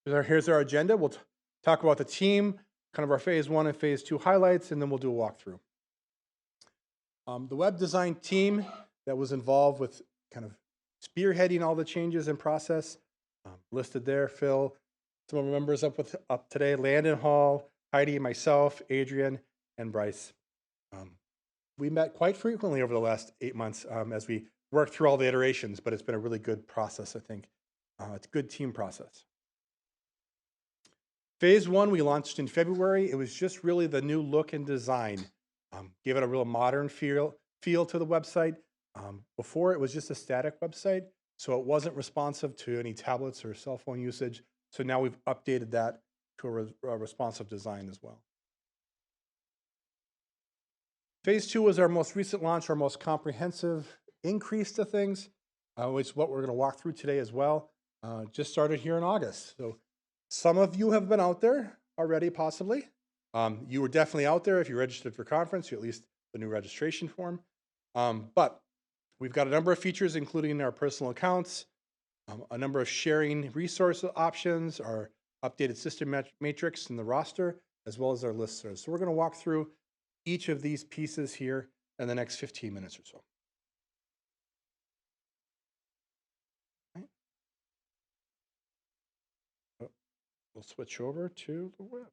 Here's our agenda. We'll talk about the team, kind of our phase 1 and phase 2 highlights, and then we'll do a walkthrough. The web design team that was involved with kind of spearheading all the changes in process, listed there, Phil, some of our members up today, Landon Hall, Heidi, myself, Adrian, and Bryce. We met quite frequently over the last 8 months as we worked through all the iterations, but it's been a really good process, I think. It's a good team process. Phase 1 we launched in February. It was just really the new look and design. Give it a real modern feel to the website. Before it was just a static website, so it wasn't responsive to any tablets or cell phone usage. So now we've updated that to a responsive design as well. Phase 2 was our most recent launch, our most comprehensive increase to things, which is what we're going to walk through today as well. Just started here in August. So some of you have been out there already, possibly. You were definitely out there if you registered for conference, at least the new registration form. But we've got a number of features, including our personal accounts, a number of sharing resource options, our updated system matrix and the roster, as well as our listservs. So we're going to walk through each of these pieces here in the next 15 minutes or so. Okay. Oh, we'll switch over to the web.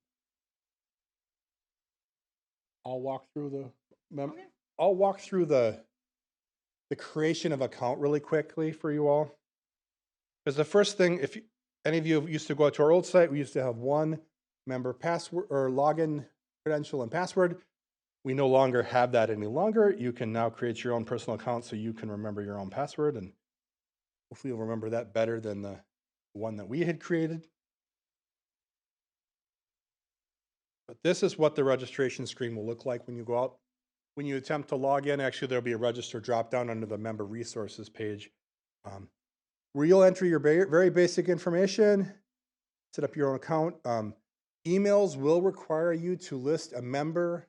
I'll walk through the creation of account really quickly for you all. Because the first thing, if any of you used to go to our old site, we used to have one member password or login credential and password. We no longer have that any longer. You can now create your own personal account so you can remember your own password, and hopefully you'll remember that better than the one that we had created. But this is what the registration screen will look like when you go out. When you attempt to log in, actually there'll be a register drop down under the member resources page, where you'll enter your very basic information, set up your own account. Emails will require you to list a member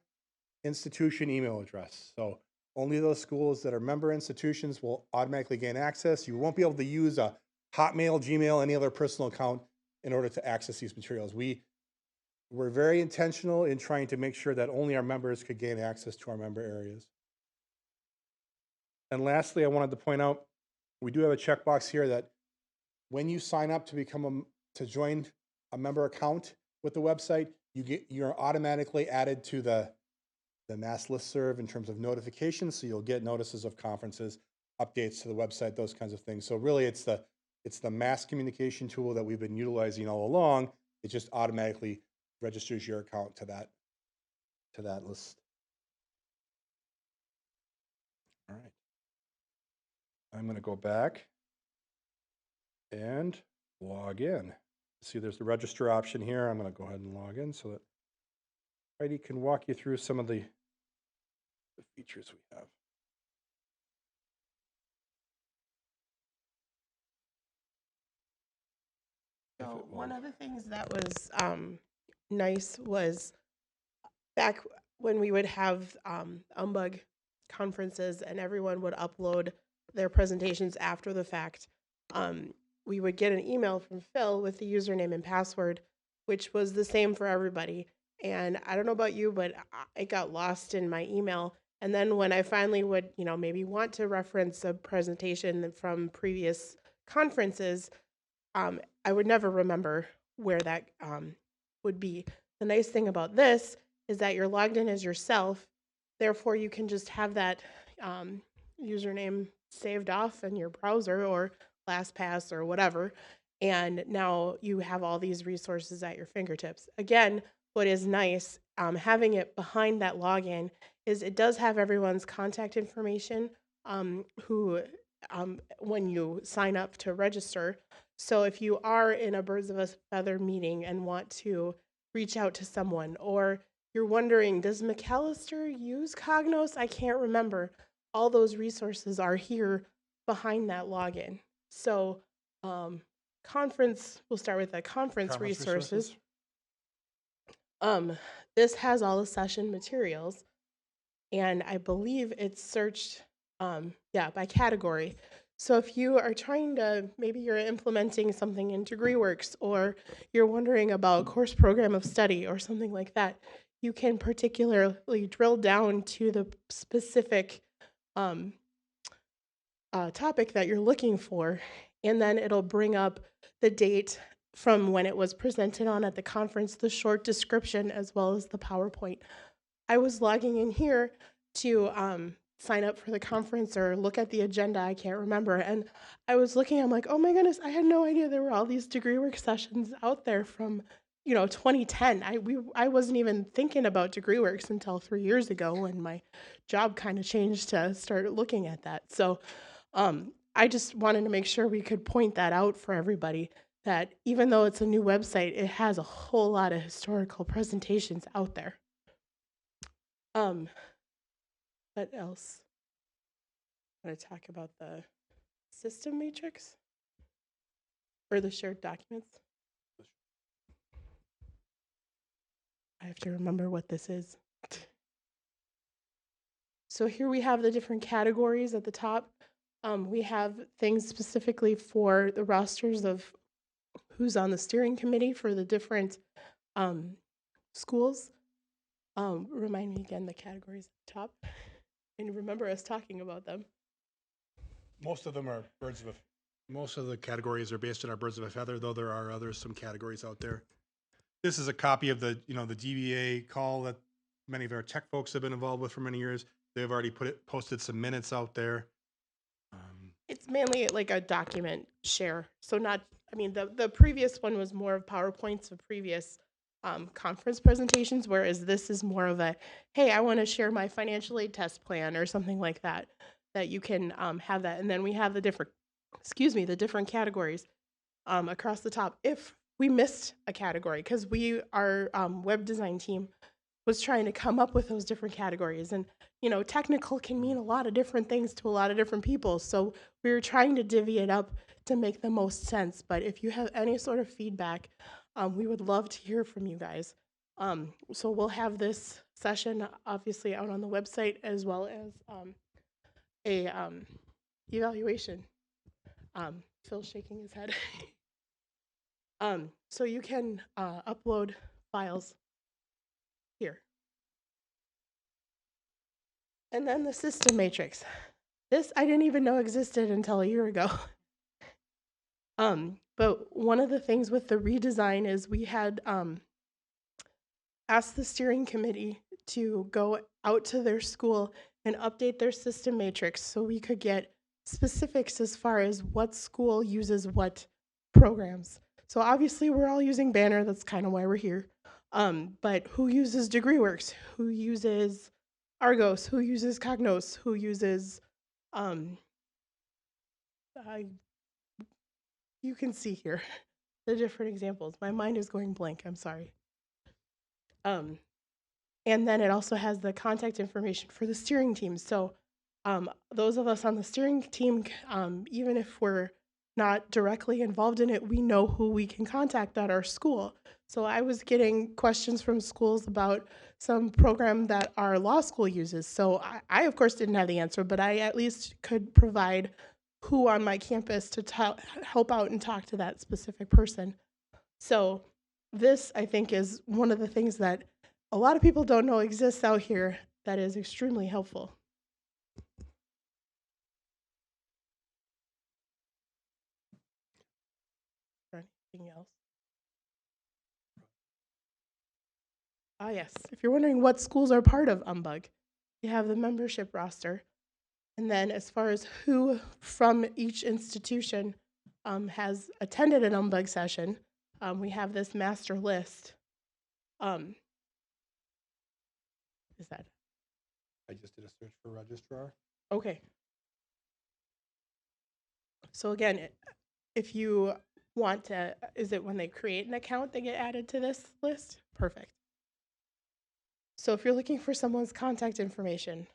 institution email address. So only those schools that are member institutions will automatically gain access. You won't be able to use a Hotmail, Gmail, any other personal account in order to access these materials. We're very intentional in trying to make sure that only our members could gain access to our member areas. And lastly, I wanted to point out, we do have a checkbox here that when you sign up to join a member account with the website, you're automatically added to the mass listserv in terms of notifications, so you'll get notices of conferences, updates to the website, those kinds of things. So really, it's the mass communication tool that we've been utilizing all along. It just automatically registers your account to that list. All right. I'm going to go back and log in. See, there's the register option here. I'm going to go ahead and log in so that Heidi can walk you through some of the features we have. So one of the things that was nice was back when we would have Umbug conferences and everyone would upload their presentations after the fact. We would get an email from Phil with the username and password, which was the same for everybody. And I don't know about you, but it got lost in my email. And then when I finally would, maybe want to reference a presentation from previous conferences, I would never remember where that would be. The nice thing about this is that you're logged in as yourself. Therefore, you can just have that username saved off in your browser or LastPass or whatever. And now you have all these resources at your fingertips. Again, what is nice, having it behind that login, is it does have everyone's contact information who when you sign up to register. So if you are in a Birds of a Feather meeting and want to reach out to someone, or you're wondering, does Macalester use Cognos? I can't remember. All those resources are here behind that login. So we'll start with the conference resources. This has all the session materials, and I believe it's searched by category. So if you are trying to, maybe you're implementing something in DegreeWorks, or you're wondering about a course program of study or something like that, you can particularly drill down to the specific um, topic that you're looking for, and then it'll bring up the date from when it was presented on at the conference, the short description, as well as the PowerPoint. I was logging in here to sign up for the conference or look at the agenda. I can't remember. And I was looking, I'm like, oh my goodness, I had no idea there were all these degree work sessions out there from, 2010. I wasn't even thinking about degree works until 3 years ago when my job kind of changed to start looking at that. So I just wanted to make sure we could point that out for everybody, that even though it's a new website, it has a whole lot of historical presentations out there. Um, what else? I want to talk about the system matrix or the shared documents. I have to remember what this is. So here we have the different categories at the top. We have things specifically for the rosters of who's on the steering committee for the different schools. Remind me again the categories at the top, and remember us talking about them. Most of them are most of the categories are based on our birds of a feather, though there are some categories out there. This is a copy of the, the DBA call that many of our tech folks have been involved with for many years. They've already posted some minutes out there. It's mainly like a document share. So not, I mean, the previous one was more of PowerPoints of previous conference presentations, whereas this is more of a, hey, I want to share my financial aid test plan or something like that, that you can have that. And then we have the different, the different categories across the top. If we missed a category, because our web design team was trying to come up with those different categories. And, technical can mean a lot of different things to a lot of different people. So we were trying to divvy it up to make the most sense. But if you have any sort of feedback, we would love to hear from you guys. So we'll have this session obviously out on the website, as well as a evaluation. Phil's shaking his head. So you can upload files here. And then the system matrix. This I didn't even know existed until a year ago. But one of the things with the redesign is we had asked the steering committee to go out to their school and update their system matrix so we could get specifics as far as what school uses what programs. So obviously we're all using Banner, that's kind of why we're here. But who uses DegreeWorks? Who uses Argos? Who uses Cognos? Who uses you can see here the different examples. My mind is going blank, I'm sorry. And then it also has the contact information for the steering team. So those of us on the steering team, even if we're not directly involved in it, we know who we can contact at our school. So I was getting questions from schools about some program that our law school uses. So I of course didn't have the answer, but I at least could provide who on my campus to help out and talk to that specific person. So this, I think, is one of the things that a lot of people don't know exists out here that is extremely helpful. Or anything else? Ah, yes. If you're wondering what schools are part of Umbug, you have the membership roster. And then as far as who from each institution has attended an Umbug session, we have this master list. Is that? I just did a search for registrar. Okay. So again, if you want to, is it when they create an account they get added to this list? Perfect. So if you're looking for someone's contact information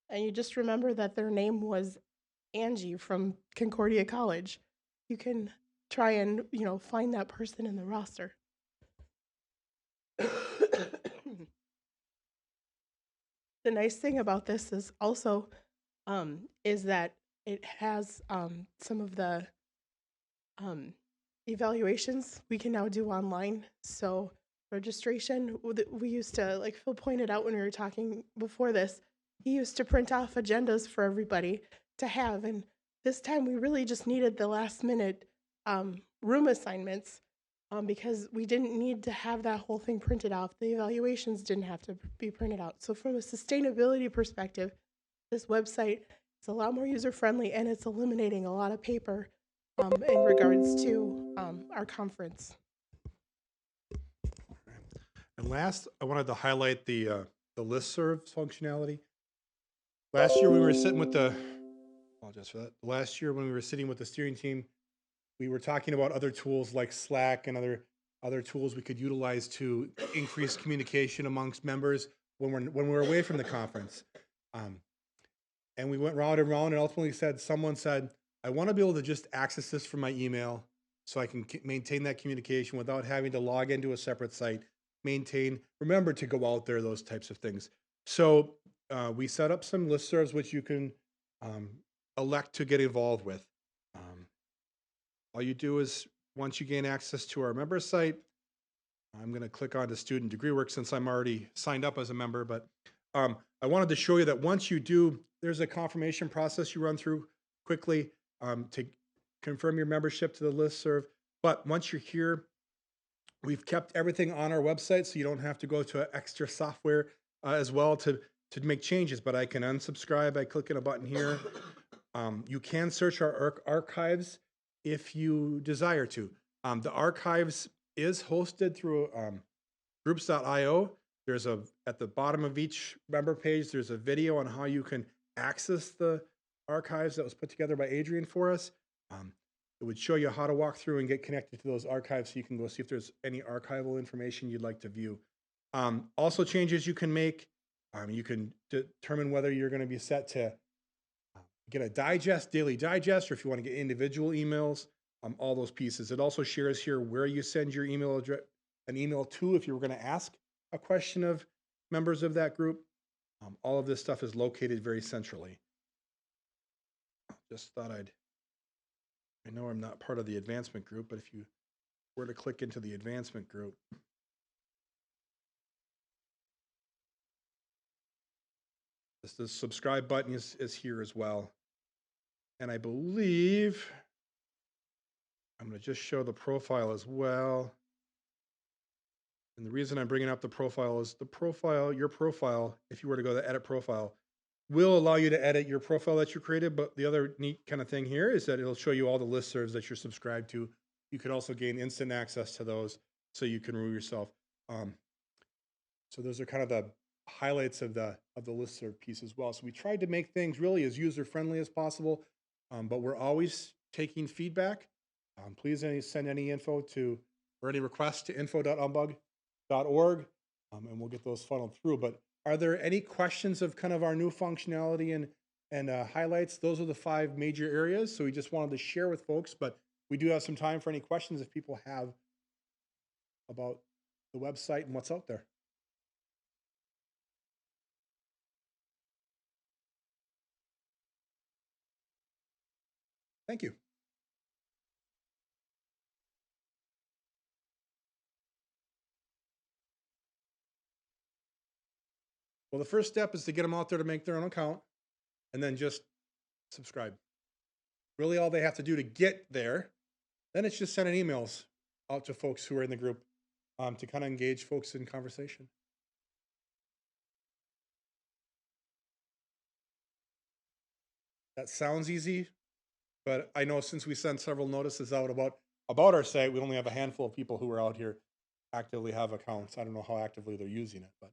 and you just remember that their name was Angie from Concordia College, you can try and, find that person in the roster. The nice thing about this is also is that it has some of the evaluations we can now do online. So registration, we used to, like Phil pointed out when we were talking before this, he used to print off agendas for everybody to have. And this time we really just needed the last minute room assignments because we didn't need to have that whole thing printed out. The evaluations didn't have to be printed out. So from a sustainability perspective, this website is a lot more user friendly and it's eliminating a lot of paper in regards to our conference. And last, I wanted to highlight the listserv functionality. Last year, we were sitting with the, apologize for that. Last year, when we were sitting with the steering team, we were talking about other tools like Slack and other tools we could utilize to increase communication amongst members when we're away from the conference. And we went round and round and ultimately someone said, I want to be able to just access this from my email so I can maintain that communication without having to log into a separate site, remember to go out there, those types of things. So we set up some listservs which you can elect to get involved with. All you do is, once you gain access to our member site, I'm going to click on the Student Degree Work since I'm already signed up as a member, but I wanted to show you that once you do, there's a confirmation process you run through quickly to confirm your membership to the listserv. But once you're here, we've kept everything on our website so you don't have to go to extra software as well to make changes. But I can unsubscribe by clicking a button here. You can search our archives if you desire to. The archives is hosted through groups.io. There's at the bottom of each member page, there's a video on how you can access the archives that was put together by Adrian for us. It would show you how to walk through and get connected to those archives so you can go see if there's any archival information you'd like to view. Also changes you can make. You can determine whether you're going to be set to get a daily digest, or if you want to get individual emails, all those pieces. It also shares here where you send your email address, an email to if you were going to ask a question of members of that group. All of this stuff is located very centrally. Just thought I know I'm not part of the advancement group, but if you were to click into the advancement group, the subscribe button is here as well. And I believe I'm going to just show the profile as well. And the reason I'm bringing up the profile is your profile, if you were to go to edit profile, will allow you to edit your profile that you created. But the other neat kind of thing here is that it'll show you all the listservs that you're subscribed to. You can also gain instant access to those so you can rule yourself. So those are kind of the highlights of the listserv piece as well. So we tried to make things really as user-friendly as possible, but we're always taking feedback. Please send any info or any requests to info.umbug.org, and we'll get those funneled through. But are there any questions of kind of our new functionality and highlights? Those are the 5 major areas. So we just wanted to share with folks, but we do have some time for any questions if people have about the website and what's out there. Thank you. Well, the first step is to get them out there to make their own account and then just subscribe. Really all they have to do to get there, then it's just sending emails out to folks who are in the group to kind of engage folks in conversation. That sounds easy, but I know since we sent several notices out about our site, we only have a handful of people who are out here actively have accounts. I don't know how actively they're using it, but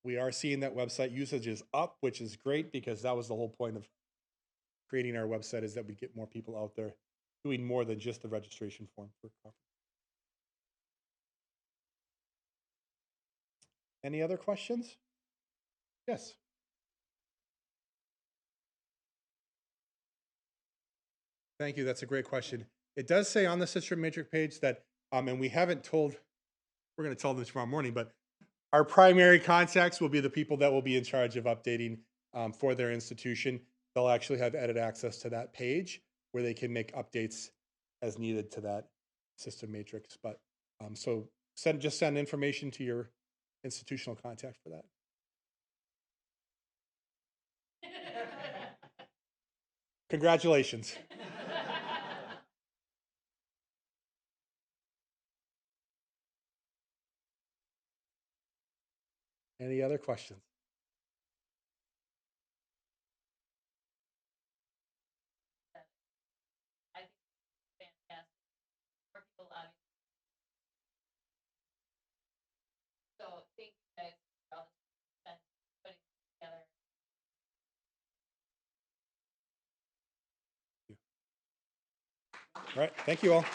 we are seeing that website usage is up, which is great because that was the whole point of creating our website, is that we get more people out there doing more than just the registration form for conference. Any other questions? Yes. Thank you. That's a great question. It does say on the Citron Matrix page that, and we haven't told, we're going to tell them tomorrow morning, but our primary contacts will be the people that will be in charge of updating for their institution. they'll actually have edit access to that page where they can make updates as needed to that system matrix. But so just send information to your institutional contact for that. Congratulations. Any other questions? I think it's fantastic. More people out. So thank you guys for all the time spent putting it together. All right, thank you all.